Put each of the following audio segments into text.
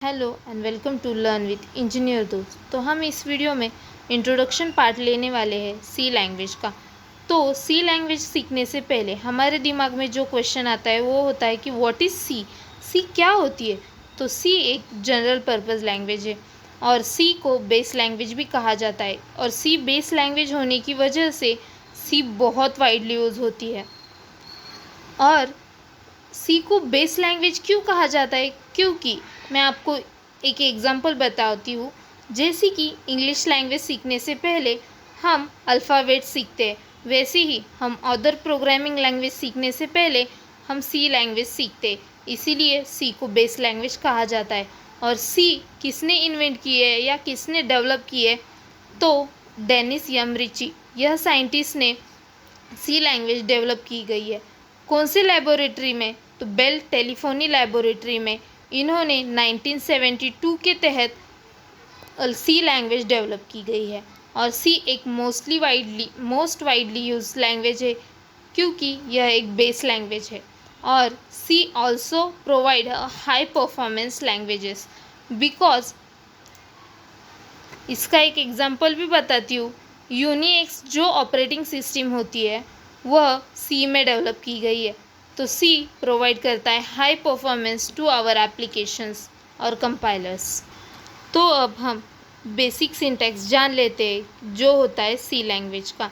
Hello and welcome to Learn with Engineer Dost. तो हम इस वीडियो में इंट्रोडक्शन पार्ट लेने वाले हैं सी लैंग्वेज का। तो सी लैंग्वेज सीखने से पहले हमारे दिमाग में जो क्वेश्चन आता है वो होता है कि व्हाट इज़ सी। सी क्या होती है? तो सी एक जनरल पर्पस लैंग्वेज है और सी को बेस लैंग्वेज भी कहा जाता है। और सी बेस लैंग्वेज होने की वजह से सी बहुत वाइडली यूज़ होती है। और सी को बेस लैंग्वेज क्यों कहा जाता है? क्योंकि मैं आपको एक एग्जांपल बताती हूँ। जैसे कि इंग्लिश लैंग्वेज सीखने से पहले हम अल्फ़ाबेट सीखते हैं, वैसे ही हम अदर प्रोग्रामिंग लैंग्वेज सीखने से पहले हम सी लैंग्वेज सीखते हैं। इसीलिए सी को बेस लैंग्वेज कहा जाता है। और सी किसने इन्वेंट की है या किसने डेवलप की है? तो डेनिस यमरिची, यह साइंटिस्ट ने सी लैंग्वेज डेवलप की गई है। कौन सी लेबोरेटरी में? तो बेल टेलीफोनी लेबोरेटरी में इन्होंने 1972 के तहत सी लैंग्वेज डेवलप की गई है। और सी एक मोस्ट वाइडली यूज लैंग्वेज है क्योंकि यह एक बेस लैंग्वेज है। और C also provide high performance languages because इसका एक एग्जांपल भी बताती हूँ। यूनिक्स जो ऑपरेटिंग सिस्टम होती है वह सी में डेवलप की गई है। तो सी प्रोवाइड करता है high performance to our applications और कंपाइलर्स। तो अब हम बेसिक सिंटैक्स जान लेते हैं जो होता है सी लैंग्वेज का।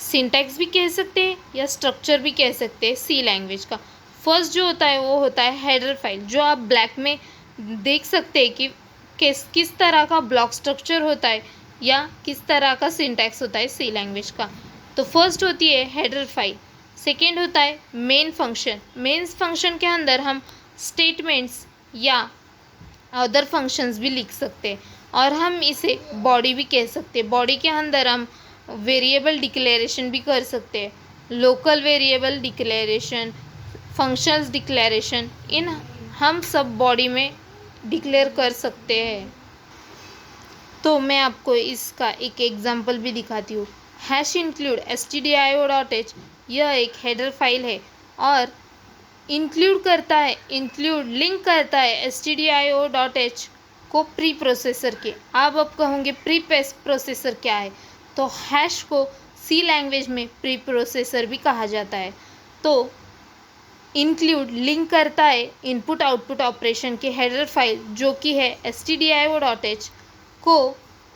सिंटैक्स भी कह सकते हैं या स्ट्रक्चर भी कह सकते हैं सी लैंग्वेज का। फर्स्ट जो होता है वो होता है हेडर फाइल, जो आप ब्लैक में देख सकते हैं कि किस तरह का ब्लॉक स्ट्रक्चर होता है या किस तरह का सिंटैक्स होता है सी लैंग्वेज का। तो फर्स्ट होती है हेडर फाइल। सेकेंड होता है मेन फंक्शन। मेन फंक्शन के अंदर हम स्टेटमेंट्स या अदर फंक्शंस भी लिख सकते हैं। और हम इसे बॉडी भी कह सकते हैं। बॉडी के अंदर हम वेरिएबल डिक्लेरेशन भी कर सकते हैं, local variable declaration, functions declaration, इन हम सब बॉडी में डिक्लेयर कर सकते हैं। तो मैं आपको इसका एक एग्जांपल भी दिखाती हूँ। हैश इंक्लूड stdio.h, यह एक हेडर फाइल है और इंक्लूड लिंक करता है stdio.h को प्री प्रोसेसर के। आप अब कहोगे प्री प्रोसेसर क्या है? तो हैश को सी लैंग्वेज में प्री प्रोसेसर भी कहा जाता है। तो इंक्लूड लिंक करता है इनपुट आउटपुट ऑपरेशन के हेडर फाइल जो कि है stdio.h को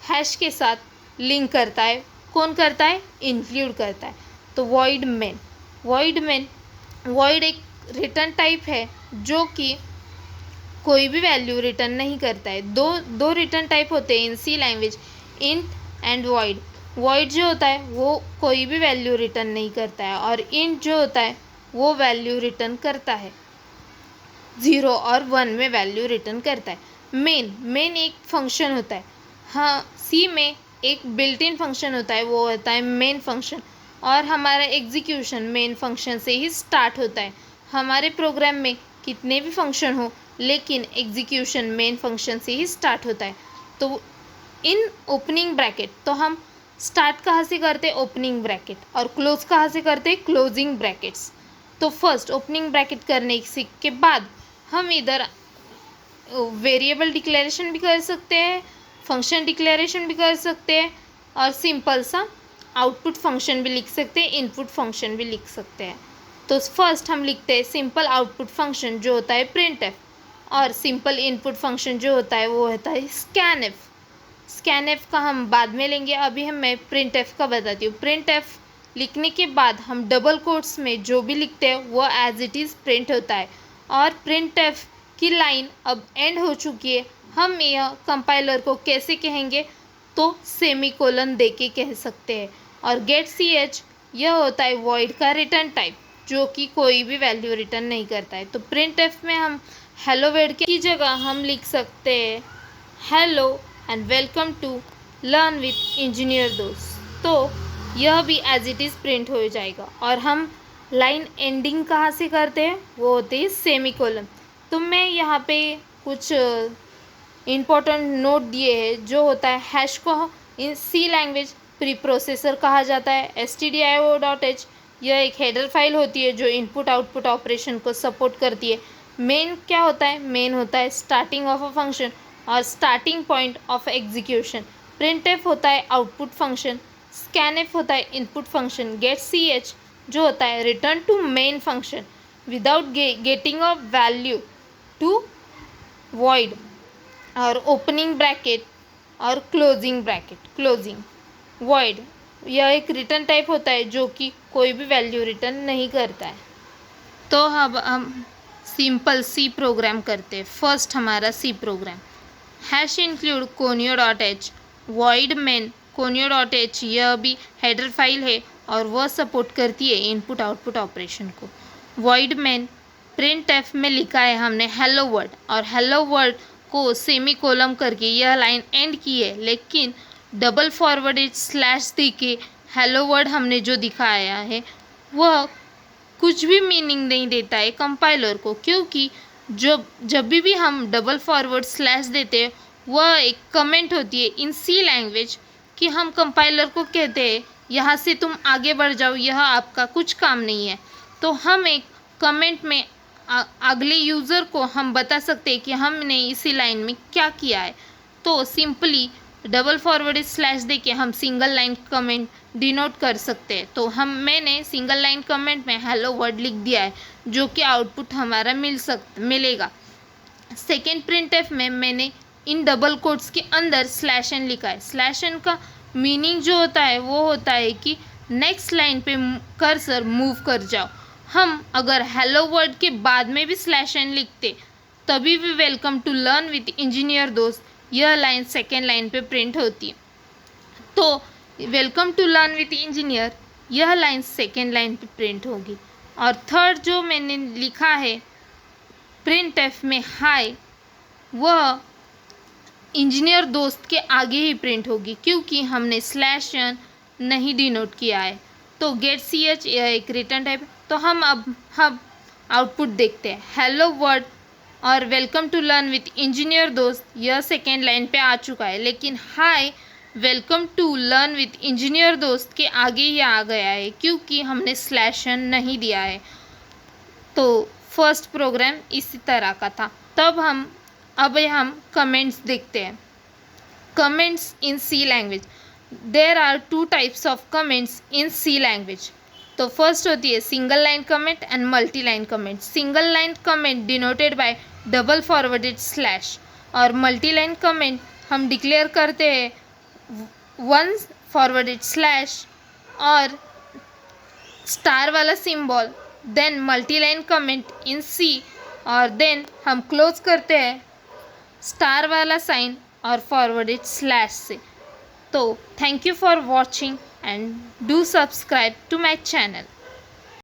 हैश के साथ लिंक करता है। कौन करता है? इंक्लूड करता है। तो वॉइड एक रिटर्न टाइप है जो कि कोई भी वैल्यू रिटर्न नहीं करता है। दो रिटर्न टाइप होते हैं in C language, int and void. Void जो होता है वो कोई भी वैल्यू रिटर्न नहीं करता है और इंट जो होता है वो वैल्यू रिटर्न करता है, 0 और 1 में वैल्यू रिटर्न करता है। मेन एक फंक्शन होता है। हाँ, सी में एक बिल्ट इन फंक्शन होता है, वो होता है मेन फंक्शन। और हमारा एग्जीक्यूशन मेन फंक्शन से ही स्टार्ट होता है। हमारे प्रोग्राम में कितने भी फंक्शन हो लेकिन एग्जीक्यूशन मेन फंक्शन से ही स्टार्ट होता है। तो इन ओपनिंग ब्रैकेट, तो हम स्टार्ट कहाँ से करते हैं? Opening bracket. और क्लोज कहाँ से करते हैं? Closing brackets. तो फर्स्ट ओपनिंग ब्रैकेट करने के बाद हम इधर वेरिएबल डिक्लेरेशन भी कर सकते हैं, फंक्शन डिक्लेरेशन भी कर सकते हैं और सिंपल सा आउटपुट फंक्शन भी लिख सकते हैं, इनपुट फंक्शन भी लिख सकते हैं। तो फर्स्ट हम लिखते हैं सिंपल आउटपुट फंक्शन जो होता है प्रिंटएफ, और सिंपल इनपुट फंक्शन जो होता है वो होता है स्कैनएफ। स्कैनएफ का हम बाद में लेंगे, अभी मैं प्रिंटएफ का बताती हूँ। प्रिंटएफ लिखने के बाद हम डबल कोट्स में जो भी लिखते हैं वो एज इट इज़ प्रिंट होता है। और प्रिंटएफ की लाइन अब एंड हो चुकी है, हम यह कंपाइलर को कैसे कहेंगे? तो सेमीकोलन दे के कह सकते हैं। और गेट सी एच, यह होता है वॉइड का रिटर्न टाइप जो कि कोई भी वैल्यू रिटर्न नहीं करता है। तो प्रिंटएफ में हम हेलो वर्ड की जगह हम लिख सकते हैं hello and welcome to Learn with Engineer Dost. तो यह भी एज इट इज़ प्रिंट हो जाएगा। और हम लाइन एंडिंग कहाँ से करते हैं? वो होते हैं सेमीकोलन। तो मैं यहाँ पे कुछ इम्पोर्टेंट नोट दिए हैं। जो होता है हैश को इन सी लैंग्वेज प्री प्रोसेसर कहा जाता है। stdio.h, यह एक हेडर फाइल होती है जो इनपुट आउटपुट ऑपरेशन को सपोर्ट करती है। मेन क्या होता है? मेन होता है स्टार्टिंग ऑफ अ फंक्शन और starting point of execution. Printf होता है आउटपुट फंक्शन, स्कैन एफ होता है इनपुट फंक्शन, गेट सी एच जो होता है return to main function without getting a value to void और ओपनिंग ब्रैकेट और क्लोजिंग ब्रैकेट। क्लोजिंग void यह एक रिटर्न टाइप होता है जो कि कोई भी वैल्यू रिटर्न नहीं करता है। तो अब हम सिंपल सी प्रोग्राम करते हैं। फर्स्ट हमारा C program hash include conio dot h void main conio dot h, यह भी हेडर फाइल है और वह सपोर्ट करती है इनपुट आउटपुट ऑपरेशन को। void मेन प्रिंट एफ में लिखा है हमने हेलो वर्ड और हेलो वर्ड को सेमी कोलम करके यह लाइन एंड की है, लेकिन डबल फॉरवर्डेड स्लैश दे के हेलो वर्ड हमने जो दिखाया है वह कुछ भी मीनिंग नहीं देता है कंपाइलर को, क्योंकि जब भी हम डबल फॉरवर्ड स्लैश देते हैं वह एक कमेंट होती है इन सी लैंग्वेज कि हम कंपाइलर को कहते हैं यहाँ से तुम आगे बढ़ जाओ, यह आपका कुछ काम नहीं है। तो हम एक कमेंट में अगले यूज़र को हम बता सकते हैं कि हमने इसी लाइन में क्या किया है। तो सिंपली डबल फॉरवर्ड स्लैश दे के हम सिंगल लाइन कमेंट डिनोट कर सकते हैं। तो मैंने सिंगल लाइन कमेंट में हेलो वर्ड लिख दिया है जो कि आउटपुट हमारा मिलेगा। सेकेंड प्रिंट एफ में मैंने इन डबल कोट्स के अंदर स्लैश एन लिखा है। स्लैश एन का मीनिंग जो होता है वो होता है कि नेक्स्ट लाइन पे कर्सर मूव कर जाओ। हम अगर हेलो वर्ड के बाद में भी स्लैश एन लिखते तभी भी welcome to Learn with Engineer Dost यह लाइन सेकेंड लाइन पे प्रिंट होती है। तो welcome to Learn with Engineer यह लाइन सेकेंड लाइन पे प्रिंट होगी। और थर्ड जो मैंने लिखा है प्रिंट एफ में हाय, वह इंजीनियर दोस्त के आगे ही प्रिंट होगी क्योंकि हमने स्लैश एन नहीं डिनोट किया है। तो गेट सी एच यह एक रिटर्न टाइप। तो हम आउटपुट देखते हैं। हेलो वर्ड और welcome to Learn with Engineer Dost यह सेकेंड लाइन पे आ चुका है, लेकिन hi welcome to Learn with Engineer Dost के आगे ही आ गया है क्योंकि हमने स्लैश एन नहीं दिया है। तो फर्स्ट प्रोग्राम इसी तरह का था। अब हम कमेंट्स देखते हैं। Comments in C language, there are two types of comments in C language. तो फर्स्ट होती है single line comment and multi line comment. Single line comment denoted by double forwarded slash और मल्टी लाइन कमेंट हम declare करते हैं one forwarded slash और star वाला symbol, then multi line comment in C और then हम close करते हैं स्टार वाला साइन और फॉरवर्डेड स्लैश से। तो thank you for watching and do subscribe to my channel.